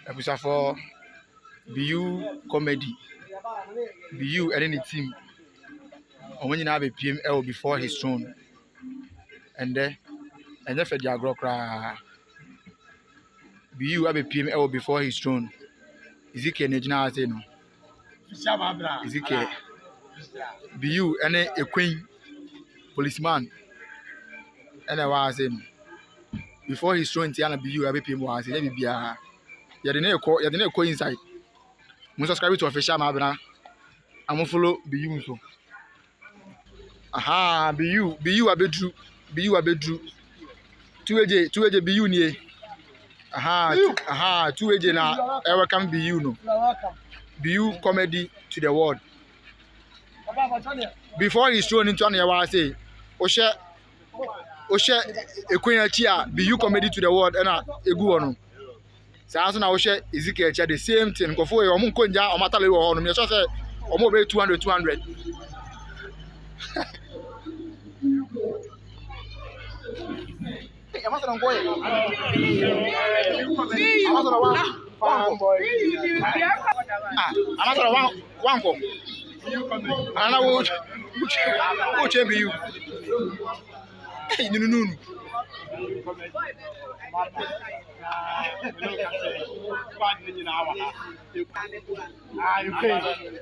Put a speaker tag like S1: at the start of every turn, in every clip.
S1: ebusa for Beyou comedy. Beyou and any team. And when you have a PM before his throne. And then for the agro cry. Beyou have a PM before his throne. Ezekiel Nejina say no. Ezekiel. Beyou and a queen policeman. And I was saying before his throne, Tiana Beyou have a PM was let me be a you didn't go inside. Must subscribe to official Maabena. I'm gonna follow Beyou so. Aha, Beyou abedru. 2AJ Beyou nie. Aha, 2AJ na welcome Beyou no. Beyou comedy to the world. Before he's thrown into an I say, Oshe Equina Beyou comedy to the world and a good one. Sansa na Oshe Ezekiel the same thing. Go for your Munkonja or Matale or on me. So say or more 200. I'm not going. One go. And I will chamber you. No.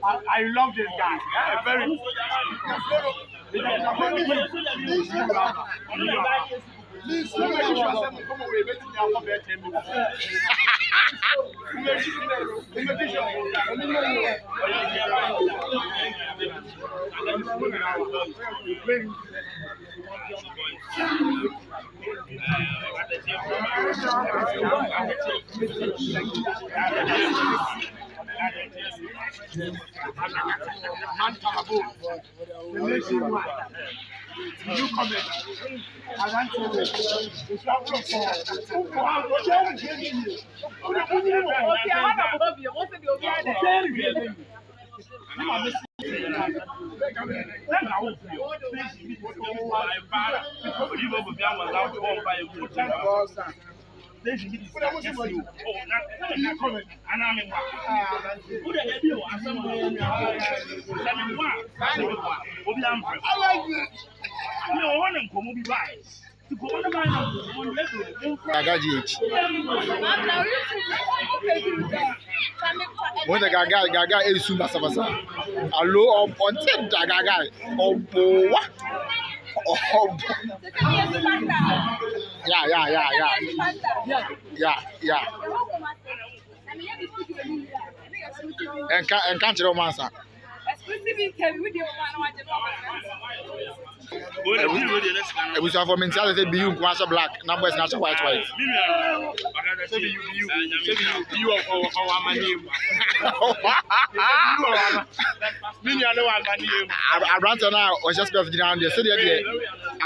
S1: I love this guy. Very. Please, come away. You come in. I want to when the Gaga is soon as allo on Gaga or what? Yeah. And can't romance. It was for me to say Beyou black, numbers not white. You are my name. I ran to now or just left down there. I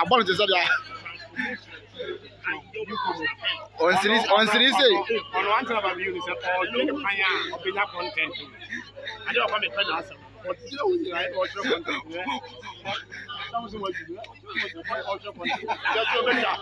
S1: wanted to say that. On series, on one thing about you is that all you can content. I don't want to tell you. But you know, I watch your content. That was what you do. Just your better.